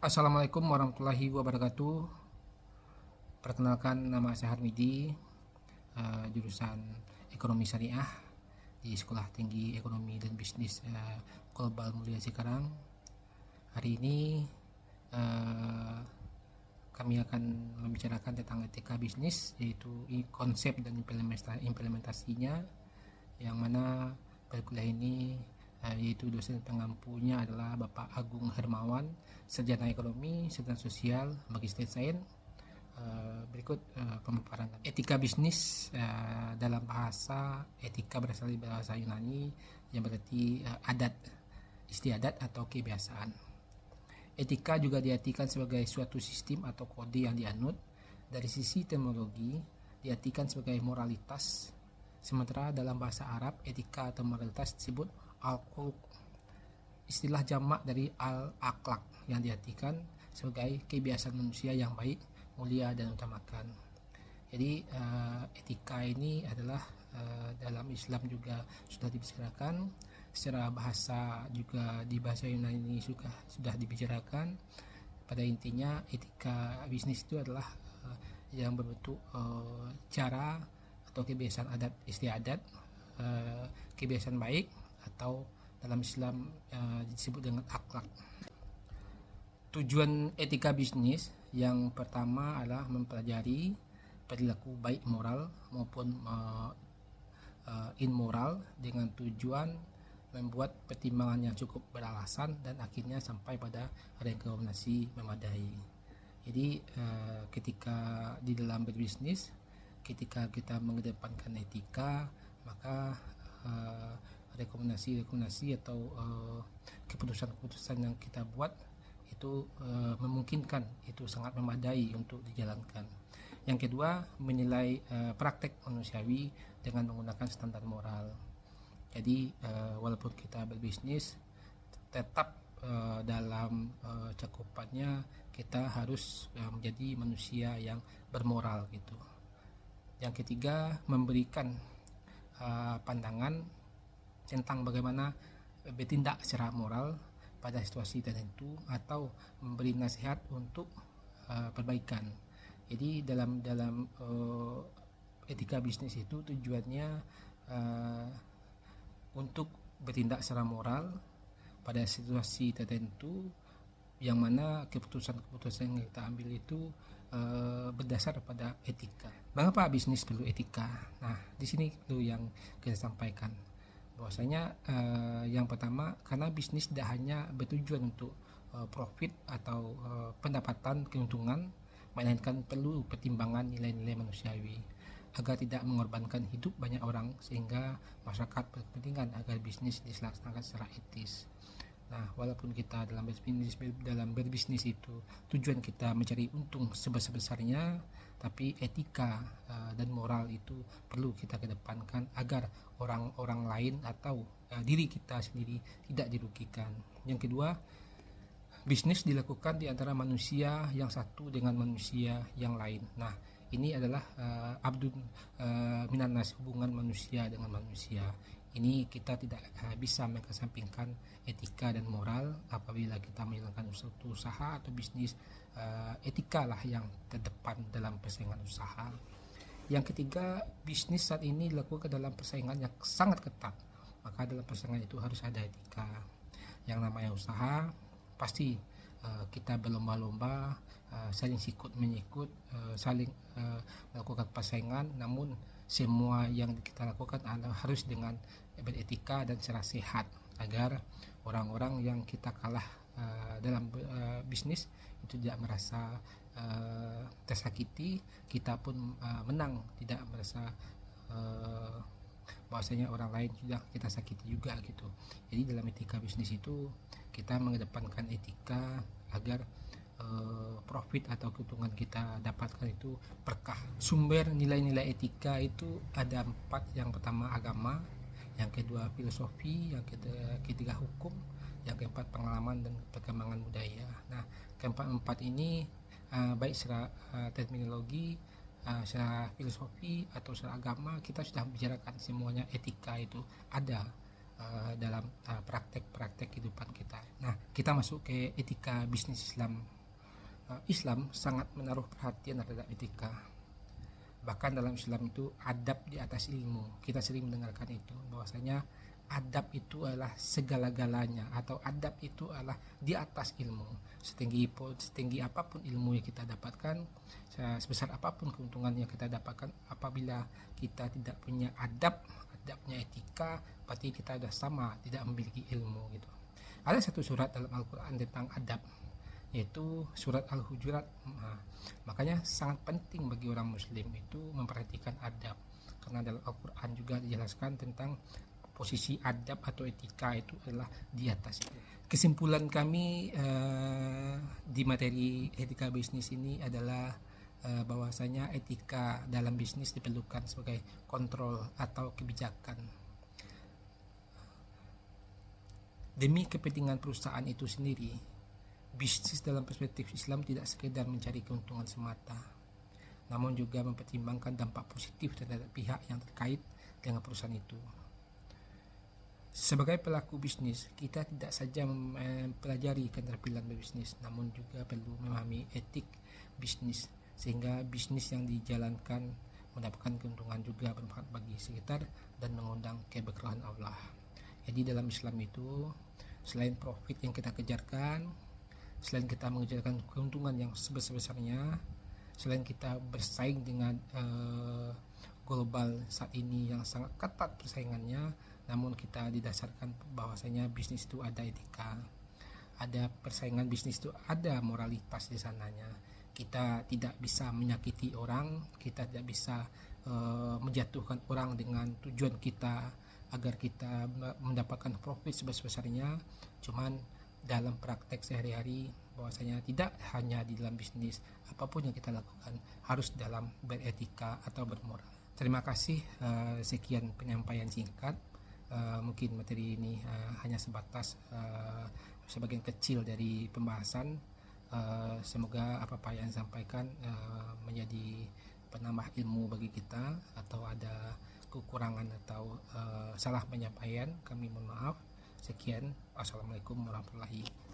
Assalamualaikum warahmatullahi wabarakatuh. Perkenalkan, nama saya Harmidi, jurusan Ekonomi Syariah di Sekolah Tinggi Ekonomi dan Bisnis Global Mulia Cikarang. Hari ini kami akan membicarakan tentang etika bisnis, yaitu konsep dan implementasinya, yang mana perkuliah ini yaitu dosen pengampunya adalah Bapak Agung Hermawan, sarjana ekonomi, sarjana sosial, magister sains. Berikut pemaparan. Etika bisnis dalam bahasa etika berasal dari bahasa Yunani yang berarti adat, istiadat atau kebiasaan. Etika juga diartikan sebagai suatu sistem atau kode yang dianut. Dari sisi terminologi diartikan sebagai moralitas, sementara dalam bahasa Arab etika atau moralitas disebut al-khuluq, istilah jamak dari al-akhlak yang diartikan sebagai kebiasaan manusia yang baik, mulia dan utamakan. Jadi etika ini adalah dalam Islam juga sudah dibicarakan, secara bahasa juga di bahasa Yunani ini sudah dibicarakan. Pada intinya etika bisnis itu adalah yang berbentuk cara atau kebiasaan adat istiadat, kebiasaan baik, atau dalam Islam disebut dengan akhlak. Tujuan etika bisnis yang pertama adalah mempelajari perilaku baik moral maupun immoral dengan tujuan membuat pertimbangan yang cukup beralasan dan akhirnya sampai pada rekomendasi memadai. Jadi ketika di dalam berbisnis, ketika kita mengedepankan etika, maka rekomendasi atau keputusan-keputusan yang kita buat itu memungkinkan, itu sangat memadai untuk dijalankan. Yang kedua, menilai praktek manusiawi dengan menggunakan standar moral. Jadi walaupun kita berbisnis, tetap dalam cakupannya kita harus menjadi manusia yang bermoral gitu. Yang ketiga, memberikan pandangan tentang bagaimana bertindak secara moral pada situasi tertentu atau memberi nasihat untuk perbaikan. Jadi dalam etika bisnis itu tujuannya untuk bertindak secara moral pada situasi tertentu, yang mana keputusan-keputusan yang kita ambil itu berdasar pada etika. Mengapa bisnis perlu etika? Nah, di sini itu yang kita sampaikan. Bahwasanya yang pertama, karena bisnis tidak hanya bertujuan untuk profit atau pendapatan, keuntungan, melainkan perlu pertimbangan nilai-nilai manusiawi agar tidak mengorbankan hidup banyak orang, sehingga masyarakat berkepentingan agar bisnis dilaksanakan secara etis. Nah, walaupun kita dalam berbisnis itu tujuan kita mencari untung sebesar-besarnya, tapi etika dan moral itu perlu kita kedepankan agar orang-orang lain atau diri kita sendiri tidak dirugikan. Yang kedua, bisnis dilakukan di antara manusia yang satu dengan manusia yang lain. Nah, ini adalah abdun minanas, hubungan manusia dengan manusia. Ini kita tidak bisa mengesampingkan etika dan moral apabila kita menjalankan suatu usaha atau bisnis. Etika lah yang terdepan dalam persaingan usaha. Yang ketiga, bisnis saat ini dilakukan dalam persaingan yang sangat ketat, maka dalam persaingan itu harus ada etika. Yang namanya usaha pasti kita berlomba-lomba, saling sikut menyikut, saling melakukan persaingan, namun semua yang kita lakukan harus dengan beretika dan secara sehat agar orang-orang yang kita kalah dalam bisnis itu tidak merasa tersakiti, kita pun menang tidak merasa bahwasanya orang lain sudah kita sakiti juga gitu. Jadi dalam etika bisnis itu kita mengedepankan etika agar profit atau keuntungan kita dapatkan itu berkah. Sumber nilai-nilai etika itu ada 4. Yang pertama agama, yang kedua filosofi, yang ketiga hukum, yang keempat pengalaman dan perkembangan budaya. Nah, keempat ini baik secara terminologi, secara filosofi atau secara agama, kita sudah bicarakan semuanya. Etika itu ada dalam praktek-praktek kehidupan kita. Nah, kita masuk ke etika bisnis Islam Islam sangat menaruh perhatian terhadap etika. Bahkan dalam Islam itu adab di atas ilmu. Kita sering mendengarkan itu, bahwasanya adab itu adalah segala-galanya, atau adab itu adalah di atas ilmu. Setinggi apapun ilmu yang kita dapatkan, sebesar apapun keuntungan yang kita dapatkan, apabila kita tidak punya adabnya etika, berarti kita sudah sama tidak memiliki ilmu gitu. Ada satu surat dalam Al-Quran tentang adab, yaitu surat Al-Hujurat. Makanya sangat penting bagi orang muslim itu memperhatikan adab, karena dalam Al-Quran juga dijelaskan tentang posisi adab atau etika itu adalah di atas itu. Kesimpulan kami di materi etika bisnis ini adalah bahwasanya etika dalam bisnis diperlukan sebagai kontrol atau kebijakan demi kepentingan perusahaan itu sendiri. Bisnis dalam perspektif Islam tidak sekedar mencari keuntungan semata, namun juga mempertimbangkan dampak positif terhadap pihak yang terkait dengan perusahaan itu. Sebagai pelaku bisnis, kita tidak saja mempelajari keterampilan berbisnis, namun juga perlu memahami etik bisnis, sehingga bisnis yang dijalankan mendapatkan keuntungan juga bermanfaat bagi sekitar dan mengundang keberkahan Allah. Jadi dalam Islam itu, selain profit yang kita kejarkan, selain kita mengejarkan keuntungan yang sebesar-besarnya, selain kita bersaing dengan global saat ini yang sangat ketat persaingannya, namun kita didasarkan bahwasanya bisnis itu ada etika, ada persaingan bisnis itu ada moralitas di sananya. Kita tidak bisa menyakiti orang, kita tidak bisa menjatuhkan orang dengan tujuan kita agar kita mendapatkan profit sebesar-besarnya. Cuman dalam praktek sehari-hari, bahwasanya tidak hanya di dalam bisnis, apapun yang kita lakukan harus dalam beretika atau bermoral. Terima kasih. Sekian penyampaian singkat. Mungkin materi ini hanya sebatas sebagian kecil dari pembahasan. Semoga apa yang disampaikan menjadi penambah ilmu bagi kita. Atau ada kekurangan atau salah penyampaian, kami mohon maaf. Sekian, wassalamualaikum warahmatullahi wabarakatuh.